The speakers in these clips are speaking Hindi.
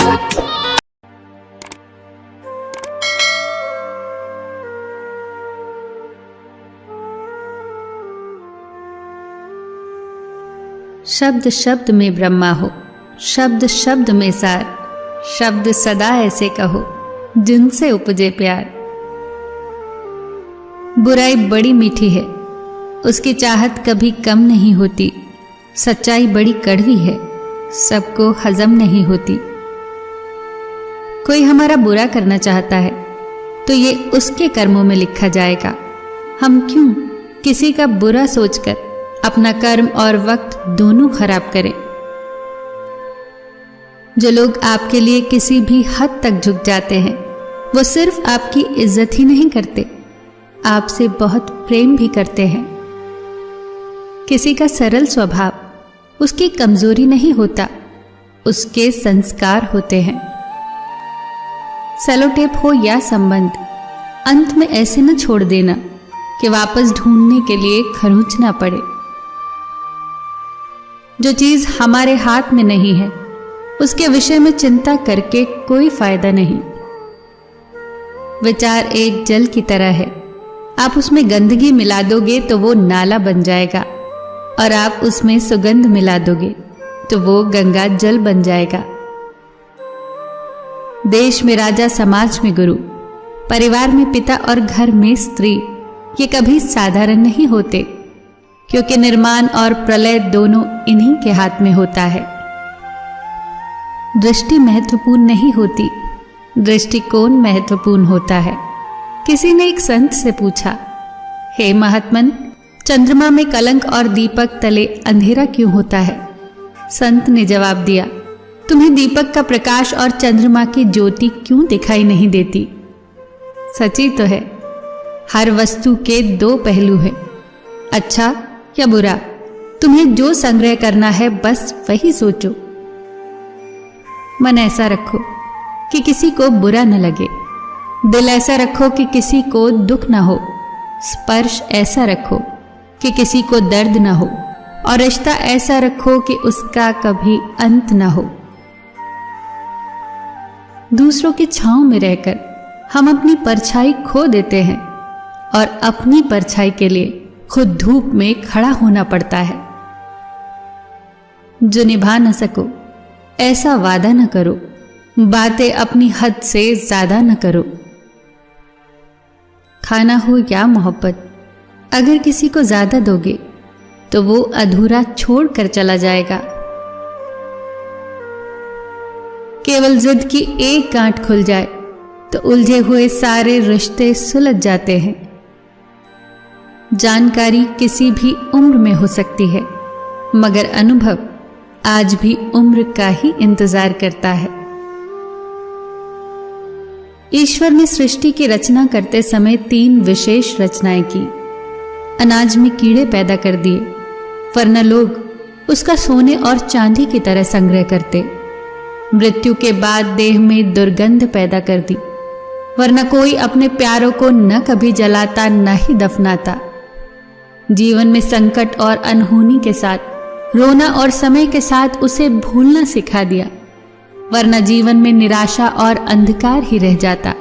शब्द शब्द में ब्रह्मा हो, शब्द शब्द में सार, शब्द सदा ऐसे कहो जिनसे उपजे प्यार। बुराई बड़ी मीठी है, उसकी चाहत कभी कम नहीं होती। सच्चाई बड़ी कड़वी है, सबको हजम नहीं होती। कोई हमारा बुरा करना चाहता है तो ये उसके कर्मों में लिखा जाएगा। हम क्यों किसी का बुरा सोचकर अपना कर्म और वक्त दोनों खराब करें। जो लोग आपके लिए किसी भी हद तक झुक जाते हैं, वो सिर्फ आपकी इज्जत ही नहीं करते, आपसे बहुत प्रेम भी करते हैं। किसी का सरल स्वभाव उसकी कमजोरी नहीं होता, उसके संस्कार होते हैं। सेलोटेप हो या संबंध, अंत में ऐसे न छोड़ देना कि वापस ढूंढने के लिए खरोंचना पड़े। जो चीज हमारे हाथ में नहीं है, उसके विषय में चिंता करके कोई फायदा नहीं। विचार एक जल की तरह है, आप उसमें गंदगी मिला दोगे तो वो नाला बन जाएगा, और आप उसमें सुगंध मिला दोगे तो वो गंगा जल बन जाएगा। देश में राजा, समाज में गुरु, परिवार में पिता और घर में स्त्री, ये कभी साधारण नहीं होते, क्योंकि निर्माण और प्रलय दोनों इन्हीं के हाथ में होता है। दृष्टि महत्वपूर्ण नहीं होती, दृष्टिकोण महत्वपूर्ण होता है। किसी ने एक संत से पूछा, हे महात्मन, चंद्रमा में कलंक और दीपक तले अंधेरा क्यों होता है? संत ने जवाब दिया, तुम्हें दीपक का प्रकाश और चंद्रमा की ज्योति क्यों दिखाई नहीं देती? सच्ची तो है, हर वस्तु के दो पहलू हैं, अच्छा या बुरा। तुम्हें जो संग्रह करना है बस वही सोचो। मन ऐसा रखो कि किसी को बुरा न लगे, दिल ऐसा रखो कि किसी को दुख ना हो, स्पर्श ऐसा रखो कि किसी को दर्द ना हो, और रिश्ता ऐसा रखो कि उसका कभी अंत ना हो। दूसरों की छांव में रहकर हम अपनी परछाई खो देते हैं, और अपनी परछाई के लिए खुद धूप में खड़ा होना पड़ता है। जो निभा न सको ऐसा वादा न करो, बातें अपनी हद से ज्यादा न करो। खाना हो या मोहब्बत, अगर किसी को ज्यादा दोगे तो वो अधूरा छोड़कर चला जाएगा। केवल जिद की एक गांठ खुल जाए तो उलझे हुए सारे रिश्ते सुलझ जाते हैं। जानकारी किसी भी उम्र में हो सकती है, मगर अनुभव आज भी उम्र का ही इंतजार करता है। ईश्वर ने सृष्टि की रचना करते समय 3 विशेष रचनाएं की। अनाज में कीड़े पैदा कर दिए, वरना लोग उसका सोने और चांदी की तरह संग्रह करते। मृत्यु के बाद देह में दुर्गंध पैदा कर दी, वरना कोई अपने प्यारों को न कभी जलाता न ही दफनाता। जीवन में संकट और अनहोनी के साथ रोना और समय के साथ उसे भूलना सिखा दिया, वरना जीवन में निराशा और अंधकार ही रह जाता।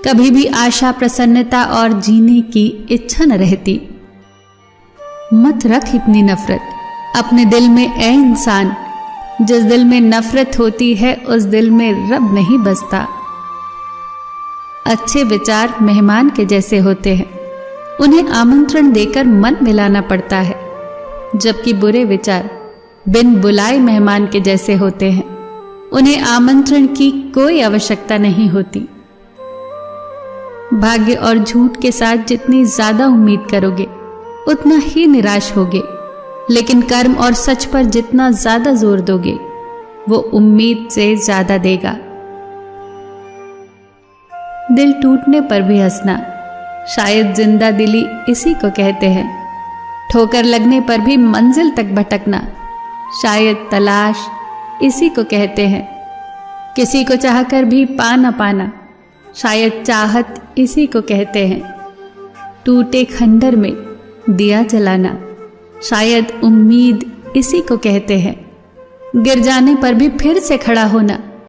कभी भी आशा, प्रसन्नता और जीने की इच्छा न रहती। मत रख इतनी नफरत अपने दिल में ऐ इंसान, जिस दिल में नफरत होती है उस दिल में रब नहीं बसता। अच्छे विचार मेहमान के जैसे होते हैं, उन्हें आमंत्रण देकर मन मिलाना पड़ता है, जबकि बुरे विचार बिन बुलाए मेहमान के जैसे होते हैं, उन्हें आमंत्रण की कोई आवश्यकता नहीं होती। भाग्य और झूठ के साथ जितनी ज्यादा उम्मीद करोगे उतना ही निराश होगे, लेकिन कर्म और सच पर जितना ज्यादा जोर दोगे वो उम्मीद से ज्यादा देगा। दिल टूटने पर भी हंसना, शायद जिंदा दिली इसी को कहते हैं। ठोकर लगने पर भी मंजिल तक भटकना, शायद तलाश इसी को कहते हैं। किसी को चाहकर भी पा न पाना, शायद चाहत इसी को कहते हैं। टूटे खंडर में दिया जलाना, शायद उम्मीद इसी को कहते हैं। गिर जाने पर भी फिर से खड़ा होना,